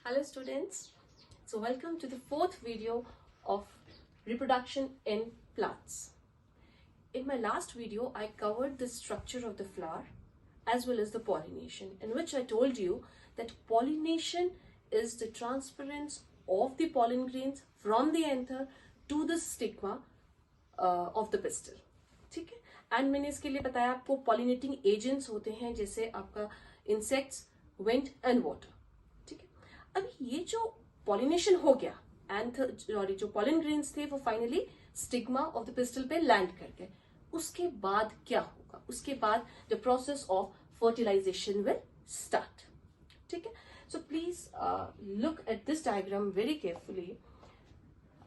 Hello students, so welcome to the fourth video of reproduction in plants. In my last video, I covered the structure of the flower as well as the pollination, in which I told you that pollination is the transference of the pollen grains from the anther to the stigma of the pistil. ठीक है, and मैंने इसके लिए बताया आपको pollinating agents होते हैं जैसे आपका इंसेक्ट्स, विंड एंड वाटर. ठीक है, अभी ये जो पॉलिनेशन हो गया, एंथर सॉरी जो पॉलन ग्रेन्स थे वो finally stigma of the pistil पे लैंड कर गए. उसके बाद क्या होगा? उसके बाद the process of fertilisation will start. ठीक है, so please look at this diagram very carefully.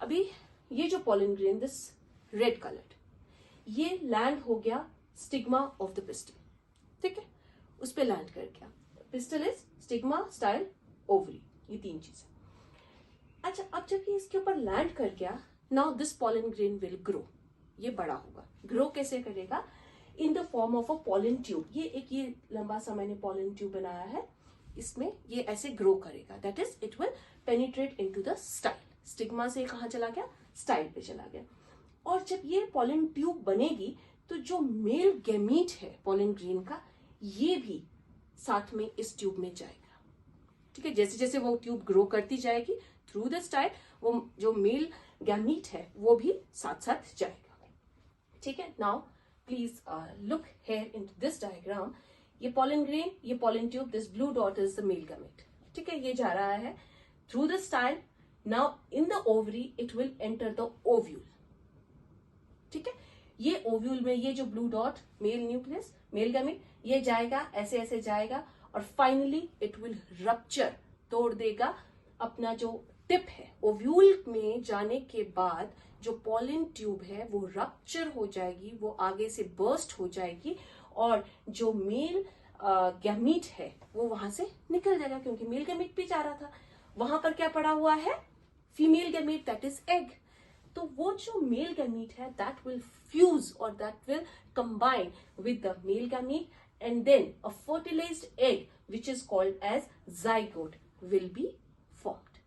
अभी ये जो pollen grain, this red coloured, ये लैंड हो गया स्टिग्मा ऑफ द पिस्टल. ठीक है, उस पे लैंड कर गया. Pistil is stigma, style, ovary, ये तीन चीजें. अच्छा, अब जब ये इसके ऊपर लैंड कर गया, now this pollen grain will grow. ये बड़ा होगा. ग्रो कैसे करेगा? इन the form of a pollen tube. ये लंबा सा मैंने पॉलन ट्यूब बनाया है, इसमें ये ऐसे ग्रो करेगा. That is it will penetrate into the style. Stigma से कहां चला गया? स्टाइल पे चला गया. और जब ये पॉलन ट्यूब बनेगी तो जो मेल गैमीट है पॉलन ग्रेन का, ये भी साथ में इस ट्यूब में जाएगा. ठीक है, जैसे जैसे वो ट्यूब ग्रो करती जाएगी थ्रू द स्टाइल, वो जो मेल गैमीट है वो भी साथ साथ जाएगा. ठीक है, now please look here in this diagram. ये पॉलन ग्रेन, ये pollen tube, this blue dot is the male gamete. ठीक है, ये जा रहा है through the style. Now in the ovary it will enter the ovule. ठीक है, ये ओव्यूल में ये जो blue dot mail nucleus, male gamete, ये जाएगा, ऐसे ऐसे जाएगा और फाइनली इट विल रप्चर, तोड़ देगा अपना जो टिप है. ओव्यूल में जाने के बाद जो पॉलन ट्यूब है वो रप्चर हो जाएगी, वो आगे से बर्स्ट हो जाएगी और जो मेल गैमीट है वो वहां से निकल जाएगा, क्योंकि मेल गैमीट भी जा रहा था. वहां पर क्या पड़ा हुआ है? Female gamete, that is egg. तो वो जो मेल गैमीट है दैट विल फ्यूज और that will combine with the male gamete, and then a fertilised egg which is called as zygote will be formed.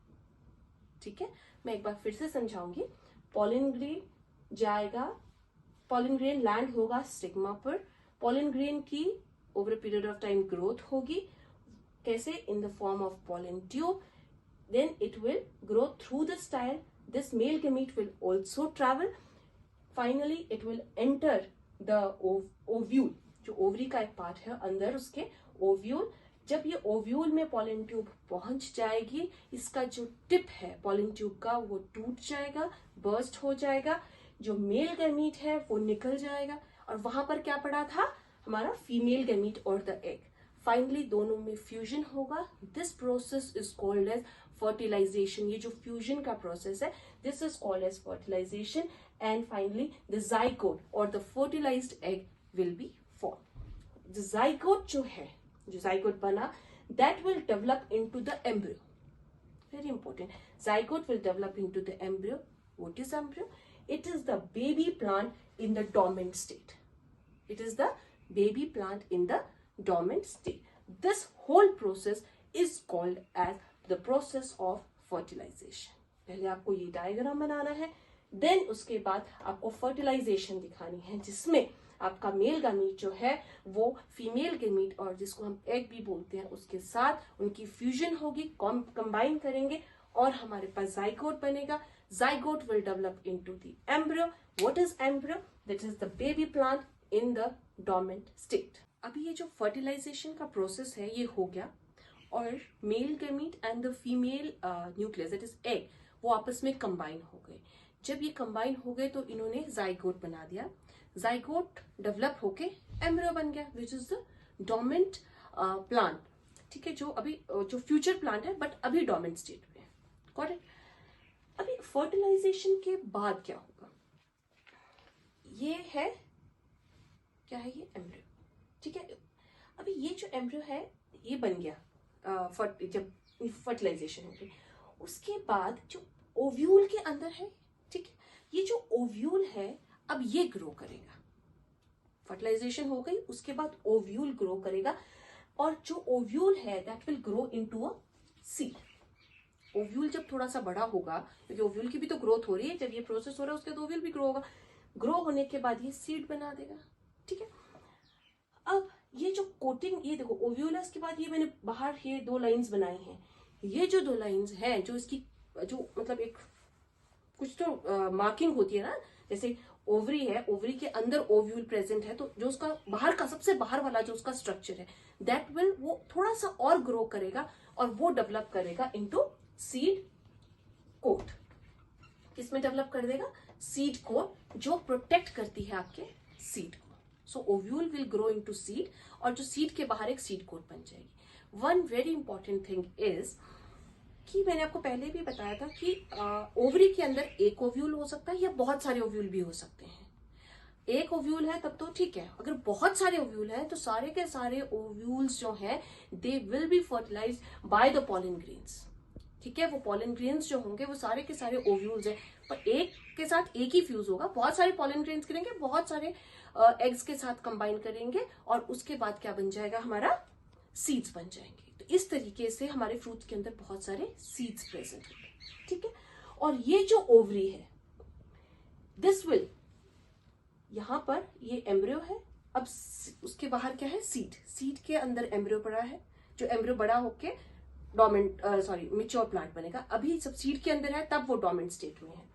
ठीक है, मैं एक बार फिर से समझाऊंगी. पॉलन ग्रेन जाएगा, पॉलन ग्रेन लैंड होगा स्टिग्मा पर. पॉलन ग्रेन की over a period of time growth होगी. कैसे? In the form of pollen tube. Then it will grow through the style. This male gamete will also travel. Finally, it will enter the ovule. जो ovary का एक part है अंदर उसके, ovule. जब ये ओव्यूल में पॉलन ट्यूब पहुंच जाएगी, इसका जो टिप है पॉलन ट्यूब का वो टूट जाएगा, बर्स्ट हो जाएगा. जो मेल गैमीट है वो निकल जाएगा और वहां पर क्या पड़ा था? हमारा फीमेल गैमीट और द एग. फाइनली दोनों में फ्यूजन होगा. This process is called as fertilisation. ये जो फ्यूजन का प्रोसेस है, this is called as fertilisation. And finally the zygote और the fertilised egg will be form. The zygote जो है, जो जाइगोट बना, that will develop into the embryo. Very important. Zygote will develop into the embryo. What is embryo? It is the baby plant in the dormant state. It is the baby plant in the dormant state. This whole process is called as the process of fertilization. पहले आपको ये diagram बनाना है, then उसके बाद आपको fertilisation दिखानी है, जिसमें आपका मेल गैमीट जो है वो फीमेल गैमीट और जिसको हम एग भी बोलते हैं उसके साथ उनकी फ्यूजन होगी, कंबाइन करेंगे और हमारे पास जाइगोट बनेगा. Zygote will develop into the embryo. What is embryo? That is the baby plant in the dormant state. अभी ये जो फर्टिलाइजेशन का प्रोसेस है ये हो गया और mail gamete and the female nucleus, that is egg, वो आपस में कंबाइन हो गए. जब ये कंबाइन हो गए तो इन्होंने जाइगोट बना दिया. जाइगोट डेवलप होके एम्ब्रियो बन गया, which is the dormant plant. ठीक है, जो अभी जो फ्यूचर प्लांट है बट अभी डोर्मेंट स्टेट में है. Got it? अभी फर्टिलाइजेशन के बाद क्या होगा? ये है, क्या है? ये एम्ब्रियो. ठीक है, अभी ये जो एम्ब्रियो है ये बन गया जब फर्टिलाइजेशन हो गई. उसके बाद जो ओव्यूल के अंदर है, ठीक है, ये जो ओव्यूल है अब ये ग्रो करेगा. फर्टिलाइजेशन हो गई, उसके बाद ओव्यूल ग्रो करेगा और जो ओव्यूल है that will grow into a seed. Ovule जब थोड़ा सा बड़ा होगा, क्योंकि ओव्यूल की भी तो ग्रोथ हो रही है, जब ये प्रोसेस हो रहा है उसके तो ओव्यूल भी ग्रो होगा, ग्रो होने के बाद ये सीड बना देगा। ठीक है, अब ये जो कोटिंग, ये देखो ओव्यूलस के बाद ये मैंने बाहर ये 2 लाइंस बनाई हैं, ये जो 2 लाइंस हैं जो इसकी जो मतलब एक कुछ तो मार्किंग होती है ना, जैसे ओवरी है, ओवरी के अंदर ओव्यूल प्रेजेंट है, तो जो उसका बाहर का सबसे बाहर वाला जो उसका स्ट्रक्चर है दैट विल वो थोड़ा सा और ग्रो करेगा और वो डेवलप करेगा इनटू सीड कोट। किसमें डेवलप कर देगा? सीड कोट, जो प्रोटेक्ट करती है आपके सीड को। So ovule will grow into seed, और जो सीड के बाहर एक सीड कोट बन जाएगी। One very important thing is कि मैंने आपको पहले भी बताया था कि ओवरी के अंदर एक ओव्यूल हो सकता है या बहुत सारे ओव्यूल भी हो सकते हैं। एक ओव्यूल है तब तो ठीक है, अगर बहुत सारे ओव्यूल है तो सारे के सारे ओव्यूल्स जो हैं they will be fertilise by the pollen grains. ठीक है, वो पॉलन ग्रेन्स जो होंगे वो सारे के सारे ओव्यूल्स हैं, पर एक के साथ एक ही फ्यूज होगा, बहुत सारे पॉलन ग्रेन्स करेंगे, बहुत सारे एग्स के साथ कंबाइन करेंगे और उसके बाद क्या बन जाएगा? हमारा सीड्स बन जाएंगे। तो इस तरीके से हमारे फ्रूट्स के अंदर बहुत सारे सीड्स प्रेजेंट होंगे। ठीक है, और ये जो ओवरी है दिस विल, यहां पर ये एम्ब्रियो है, अब उसके बाहर क्या है? सीड। सीड के अंदर एम्ब्रियो पड़ा है, जो एम्ब्रियो बड़ा होके डोमेंट मैच्योर प्लांट बनेगा। अभी सब सीड के अंदर है तब वो डोमेंट स्टेट में है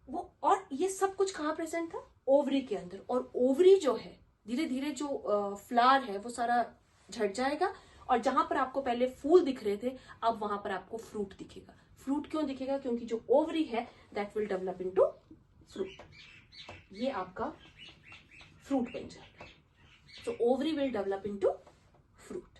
वो। और ये सब कुछ कहाँ प्रेजेंट था? ओवरी के अंदर। और ओवरी जो है धीरे धीरे जो फ्लावर है वो सारा झड़ जाएगा, और जहां पर आपको पहले फूल दिख रहे थे अब वहां पर आपको फ्रूट दिखेगा। फ्रूट क्यों दिखेगा? क्योंकि जो ओवरी है that will develop into fruit. ये आपका फ्रूट बन जाएगा। तो ovary will develop into fruit.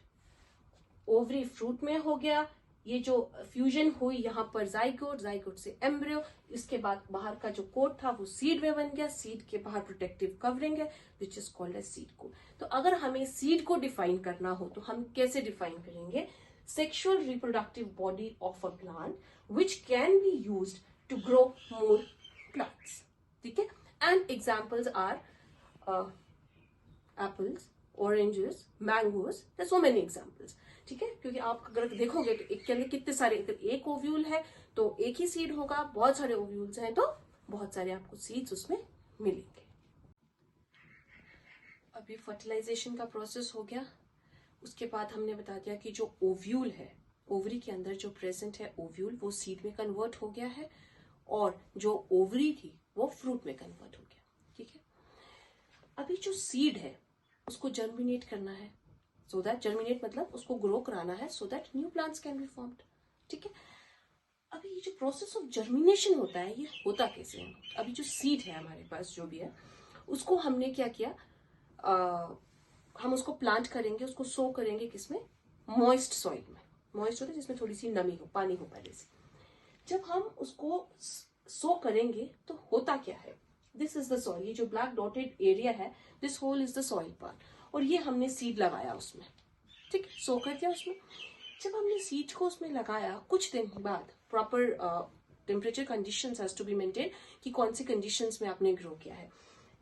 Ovary fruit में हो गया, ये जो फ्यूजन हुई यहाँ पर जाइगोट, जाइगोट से एम्ब्रियो, इसके बाद बाहर का जो कोट था वो सीड में बन गया, सीड के बाहर प्रोटेक्टिव कवरिंग है which is called as seed coat. तो अगर हमें सीड को डिफाइन करना हो तो हम कैसे डिफाइन करेंगे? Sexual reproductive body of a plant which can be used to grow more plants. ठीक है, and examples are apples, oranges, mangoes, there's so many examples। ठीक है, क्योंकि आप अगर देखोगे तो एक के अंदर कितने सारे, एक ओव्यूल है तो एक ही सीड होगा, बहुत सारे ओव्यूल्स हैं तो बहुत सारे आपको सीड्स उसमें मिलेंगे। अभी फर्टिलाइजेशन का प्रोसेस हो गया, उसके बाद हमने बता दिया कि जो ओव्यूल है, ओवरी के अंदर जो प्रेजेंट है ओव्यूल, वो सीड में कन्वर्ट हो गया है, और जो ओवरी थी वो फ्रूट में कन्वर्ट हो गया। ठीक है, अभी जो सीड है उसको जर्मिनेट करना है, सो दैट, जर्मिनेट मतलब उसको ग्रो कराना है so that new plants can be formed. ठीक है, अभी ये जो प्रोसेस ऑफ जर्मिनेशन होता है ये होता कैसे है? अभी जो सीड है हमारे पास जो भी है उसको हमने क्या किया, हम उसको प्लांट करेंगे, उसको सो करेंगे किसमें? मॉइस्ट सॉइल में। मॉइस्ट होता है जिसमें थोड़ी सी नमी हो, पानी हो पहले से। जब हम उसको सो करेंगे तो होता क्या है? दिस इज द सॉइल, ये जो ब्लैक डॉटेड एरिया है this whole is the soil part, और ये हमने सीड लगाया उसमें। ठीक, सो कर दिया उसमें। जब हमने सीड को उसमें लगाया कुछ दिन बाद proper temperature conditions has to be maintain, कि कौन सी कंडीशंस में आपने ग्रो किया है।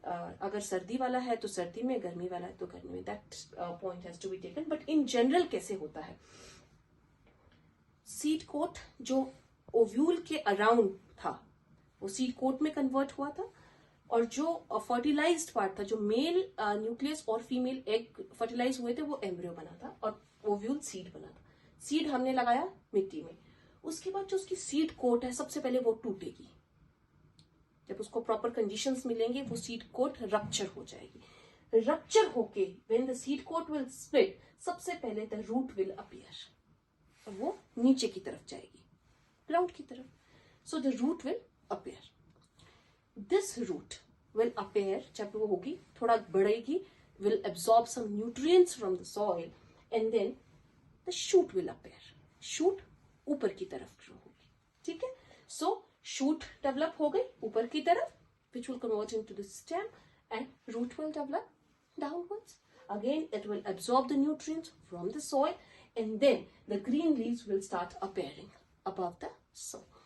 अगर सर्दी वाला है तो सर्दी में, गर्मी वाला है तो गर्मी में, that point has to be taken. But in general कैसे होता है? सीड कोट जो ओव्यूल के अराउंड था वो सीड कोट में कन्वर्ट हुआ था, और जो फर्टिलाइज्ड पार्ट था, जो मेल न्यूक्लियस और फीमेल एग फर्टिलाइज हुए थे वो एम्ब्रियो बना था, और ओव्यूल सीड बना था। सीड हमने लगाया मिट्टी में, उसके बाद जो उसकी सीड कोट है सबसे पहले वो टूटेगी। जब उसको प्रॉपर कंडीशंस मिलेंगे वो सीड कोट रप्चर हो जाएगी। रप्चर होके when the seed coat will split, सबसे पहले द रूट विल अपीयर, और वो नीचे की तरफ जाएगी, ग्राउंड की तरफ। So the root will appear. This root will appear, जब वो होगी थोड़ा बढ़ेगी, will absorb some nutrients from the soil, and then the shoot will appear. Shoot ऊपर की तरफ ग्रो होगी। ठीक है, सो शूट डेवलप हो गई ऊपर की तरफ, which will convert into the stem, and root will develop downwards. Again, it will absorb the nutrients from the soil, and then the green leaves will start appearing above the soil.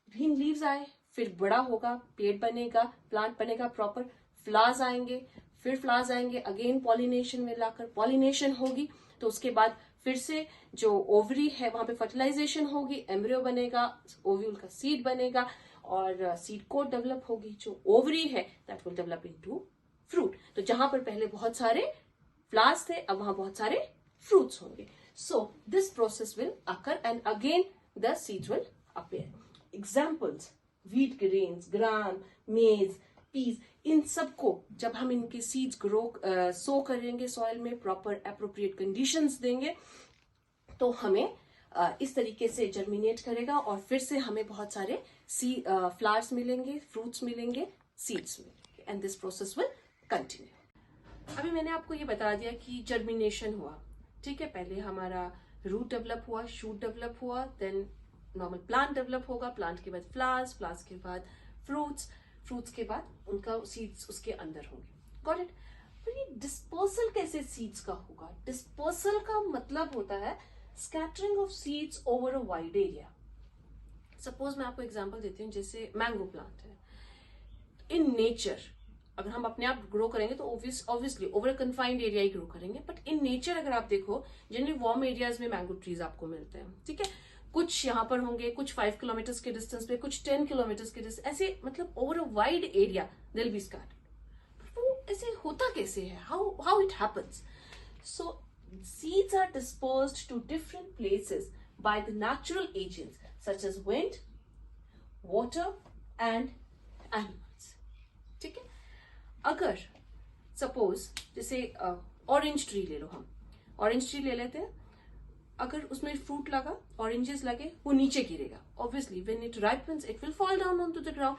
Green leaves आए, फिर बड़ा होगा, पेड़ बनेगा, plant बनेगा proper, flowers आएंगे, फिर flowers आएंगे, अगेन पॉलिनेशन में लाकर पॉलिनेशन होगी, तो उसके बाद फिर से जो ओवरी है वहां पे फर्टिलाइजेशन होगी, एम्ब्रियो बनेगा, ओव्यूल का सीड बनेगा और सीड कोट डेवलप होगी। जो ओवरी है that will develop into fruit. तो जहां पर पहले बहुत सारे फ्लावर्स थे, अब वहां बहुत सारे फ्रूट्स होंगे। So this process will occur and again the seeds will appear. Examples, wheat grains, gram, maize, peas, इन सबको जब हम इनके सीड्स ग्रो सो करेंगे सॉइल में, प्रॉपर एप्रोप्रिएट कंडीशंस देंगे, तो हमें इस तरीके से जर्मिनेट करेगा और फिर से हमें बहुत सारे फ्लावर्स मिलेंगे, फ्रूट्स मिलेंगे, सीड्स मिलेंगे and this process will continue. अभी मैंने आपको ये बता दिया कि जर्मिनेशन हुआ, ठीक है। पहले हमारा रूट डेवलप हुआ, शूट डेवलप हुआ, देन नॉर्मल प्लांट डेवलप होगा, प्लांट के बाद फ्लावर्स, फ्लावर्स के बाद फ्रूट्स, फ्रूट्स के बाद उनका सीड्स उसके अंदर होंगे। Got it? पर ये डिस्पर्सल कैसे सीड्स का होगा? डिस्पर्सल का मतलब होता है scattering of seeds over a wide area. Suppose मैं आपको एग्जांपल देती हूँ, जैसे मैंगो प्लांट है। इन नेचर अगर हम अपने आप ग्रो करेंगे तो ऑब्वियसली ओवर कन्फाइंड एरिया ही ग्रो करेंगे, बट इन नेचर अगर आप देखो जनरली वार्म एरियाज में मैंगो ट्रीज आपको मिलते हैं, ठीक है। कुछ यहाँ पर होंगे, कुछ 5 किलोमीटर के डिस्टेंस पे, कुछ 10 किलोमीटर के डिस्टेंस, ऐसे मतलब over a wide area they will B scattered. वो ऐसे होता कैसे है? How it happens? So seeds are dispersed to different places by the natural agents such as wind, water and animals, ठीक है। अगर सपोज जैसे ऑरेंज ट्री ले लो, हम ऑरेंज ट्री ले लेते हैं, अगर उसमें फ्रूट लगा, ऑरेंजेस लगे, वो नीचे गिरेगा, obviously when it ripens it will fall down on to the ground.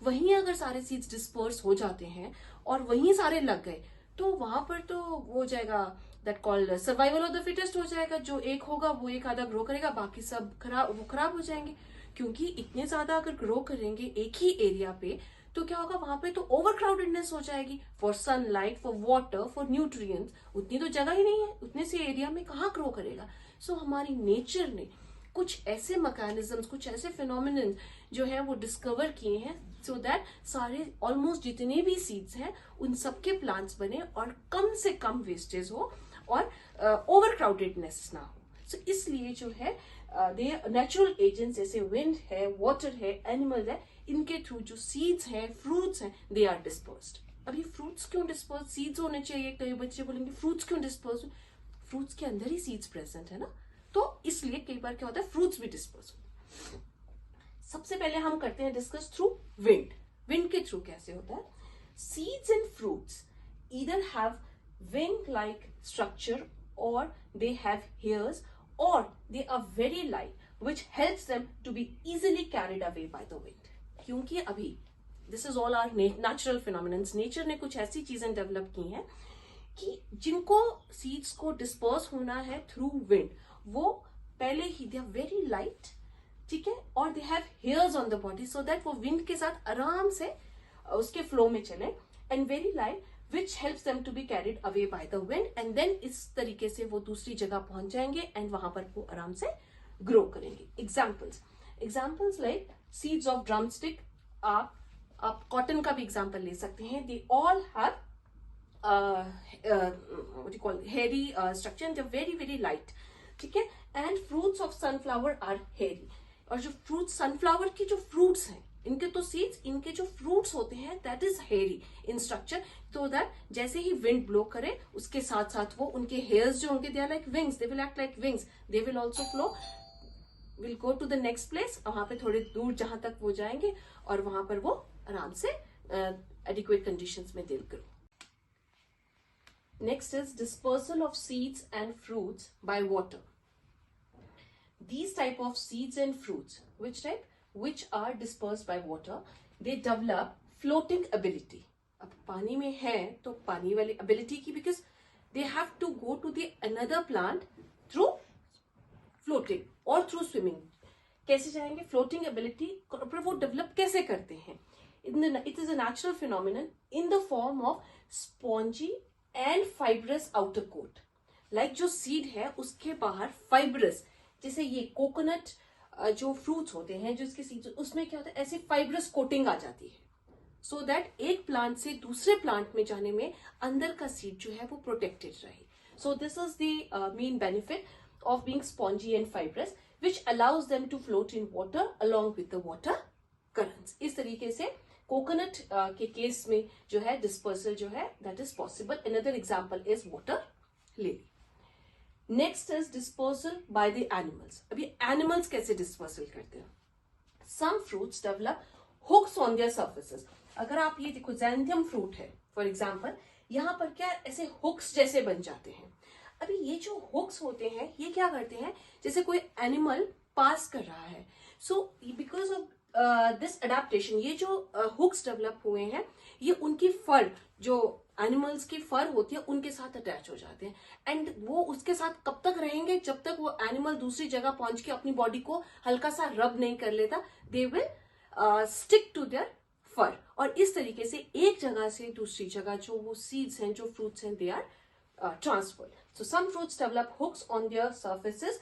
वहीं अगर सारे सीड्स डिस्पर्स हो जाते हैं और वहीं सारे लग गए, तो वहां पर तो हो जाएगा that called survival of the fittest हो जाएगा। जो एक होगा वो एक आधा ग्रो करेगा, बाकी सब खराब हो जाएंगे, क्योंकि इतने ज्यादा अगर ग्रो करेंगे एक ही एरिया पे तो क्या होगा, वहां पे तो ओवर क्राउडेडनेस हो जाएगी for sunlight, for water, for nutrients. उतनी तो जगह ही नहीं है, उतने से एरिया में कहाँ ग्रो करेगा। सो हमारी नेचर ने कुछ ऐसे मैकेनिज्म्स, कुछ ऐसे फिनोमिनन जो है वो डिस्कवर किए हैं सो दैट सारे ऑलमोस्ट जितने भी सीड्स हैं उन सबके प्लांट्स बने और कम से कम वेस्टेज हो और ओवर क्राउडेडनेस ना हो। सो इसलिए जो है नेचुरल एजेंट्स जैसे विंड है, वाटर है, एनिमल्स है, इनके थ्रू जो सीड्स हैं, फ्रूट्स हैं, दे आर डिस्पर्स्ड। अब ये फ्रूट्स क्यों डिस्पर्स? सीड्स होने चाहिए, कई बच्चे बोलेंगे फ्रूट्स क्यों डिस्पर्स? फ्रूट्स के अंदर ही सीड्स प्रेजेंट है ना, तो इसलिए कई बार क्या होता है फ्रूट्स भी डिस्पर्स होते हैं। सबसे पहले हम करते हैं डिस्कस थ्रू विंड। विंड के थ्रू कैसे होता है? Seeds and fruits either have wing like structure or they have hairs or they are very light which helps them to be easily carried away by the wind। क्योंकि अभी this is all our natural phenomena, nature ने कुछ ऐसी चीजें develop की हैं कि जिनको सीड्स को डिस्पर्स होना है थ्रू विंड, वो पहले ही दे आर वेरी लाइट, ठीक है, और they have hairs on the body so that वो विंड के साथ आराम से उसके फ्लो में चले, and very light which helps them to be carried away by the wind, and then इस तरीके से वो दूसरी जगह पहुंच जाएंगे एंड वहां पर वो आराम से ग्रो करेंगे। Examples like seeds of drumstick, आप कॉटन का भी एग्जाम्पल ले सकते हैं। They all have what you call hairy structure and they're very very light, ठीक है। And fruits of sunflower are hairy, और जो फ्रूट सनफ्लावर की जो फ्रूट्स हैं इनके तो सीड्स, इनके जो फ्रूट्स होते हैं that is hairy in structure, तो दैट जैसे ही विंड ब्लो करे उसके साथ साथ वो उनके हेयर्स जो होंगे they are like wings, they will act like wings, they will also flow, will go to the next place, वहां पे थोड़े दूर जहां तक वो जाएंगे और वहां पर वो आराम से एडिक्वेट कंडीशंस में दिल grow. Next is dispersal of seeds and fruits by water. These type of seeds and fruits, which type? Which are dispersed by water, they develop floating ability। अब पानी में है तो पानी वाली ability की, because they have to go to the another plant through floating or through swimming। कैसे जाएंगे? floating ability पर वो develop कैसे करते हैं? It is a natural phenomenon in the form of spongy and fibrous outer coat। like जो seed है उसके बाहर fibrous, जैसे ये कोकोनट जो फ्रूट्स होते हैं जो इसके सीड्स, उसमें क्या होता है ऐसे फाइब्रस कोटिंग आ जाती है, सो दैट एक प्लांट से दूसरे प्लांट में जाने में अंदर का सीड जो है वो प्रोटेक्टेड रहे। सो this is the main benefit of being spongy and fibrous, which allows them to float in water along with the water currents. इस तरीके से कोकोनट के केस में जो है डिस्पर्सल जो है that is possible. Another example is water lily. Next is dispersal by the animals. अभी एनिमल्स कैसे डिस्पर्सल करते हैं? Some fruits develop hooks on their surfaces. अगर आप ये देखो ज़ैंथियम फ्रूट है फॉर एग्जांपल, यहाँ पर क्या ऐसे हुक्स जैसे बन जाते हैं. अभी ये जो हुक्स होते हैं ये क्या करते हैं, जैसे कोई एनिमल पास कर रहा है, so because of this adaptation ये जो हुक्स डेवलप हुए हैं ये उनकी फर, जो एनिमल्स की फर होती है उनके साथ अटैच हो जाते हैं. एंड वो उसके साथ कब तक रहेंगे? जब तक वो एनिमल दूसरी जगह पहुंच के अपनी बॉडी को हल्का सा रब नहीं कर लेता. They will stick to their fur. और इस तरीके से एक जगह से दूसरी जगह जो वो सीड्स हैं, जो फ्रूट्स हैं, they are transferred. So some fruits develop hooks on their surfaces,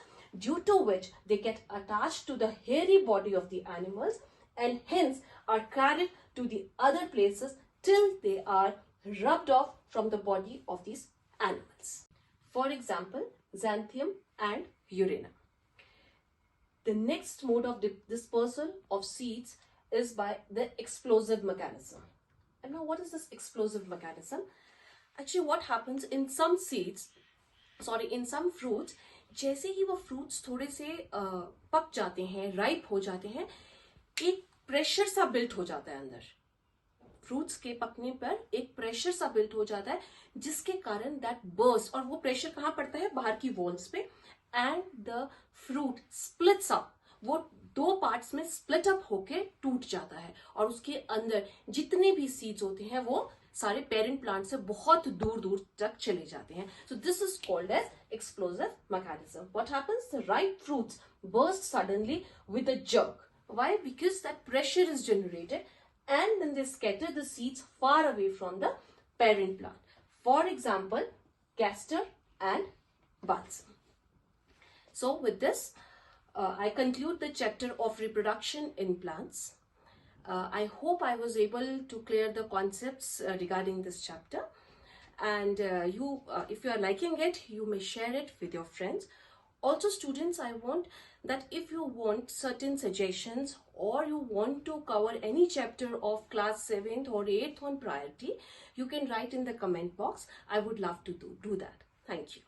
due to which they get attached to the hairy body of the animals and hence are carried to the other places till they are rubbed off from the body of these animals. For example, xanthium and Eurena. The next mode of dispersal of seeds is by the explosive mechanism. And now what is this explosive mechanism? Actually what happens in some seeds, in some fruits, जैसे ही वो fruits थोड़े से पक जाते हैं, ripe हो जाते हैं, एक प्रेशर सा बिल्ट हो जाता है अंदर. फ्रूट्स के पकने पर एक प्रेशर सा बिल्ट हो जाता है जिसके कारण दैट बर्स्ट. और वो प्रेशर कहाँ पड़ता है? बाहर की वॉल्स पे. And the fruit splits up. वो दो पार्ट्स में स्प्लिट अप होके टूट जाता है और उसके अंदर जितने भी सीड्स होते हैं वो सारे पेरेंट प्लांट से बहुत दूर दूर तक चले जाते हैं. So this is called as explosive mechanism. What happens? The ripe fruits burst suddenly with a jerk. Why? Because that pressure is generated and then they scatter the seeds far away from the parent plant. For example, castor and balsam. So with this, I conclude the chapter of reproduction in plants. I hope I was able to clear the concepts regarding this chapter. And if you are liking it, you may share it with your friends. Also students, I want that if you want certain suggestions or you want to cover any chapter of class 7th or 8th on priority, you can write in the comment box. I would love to do that. Thank you.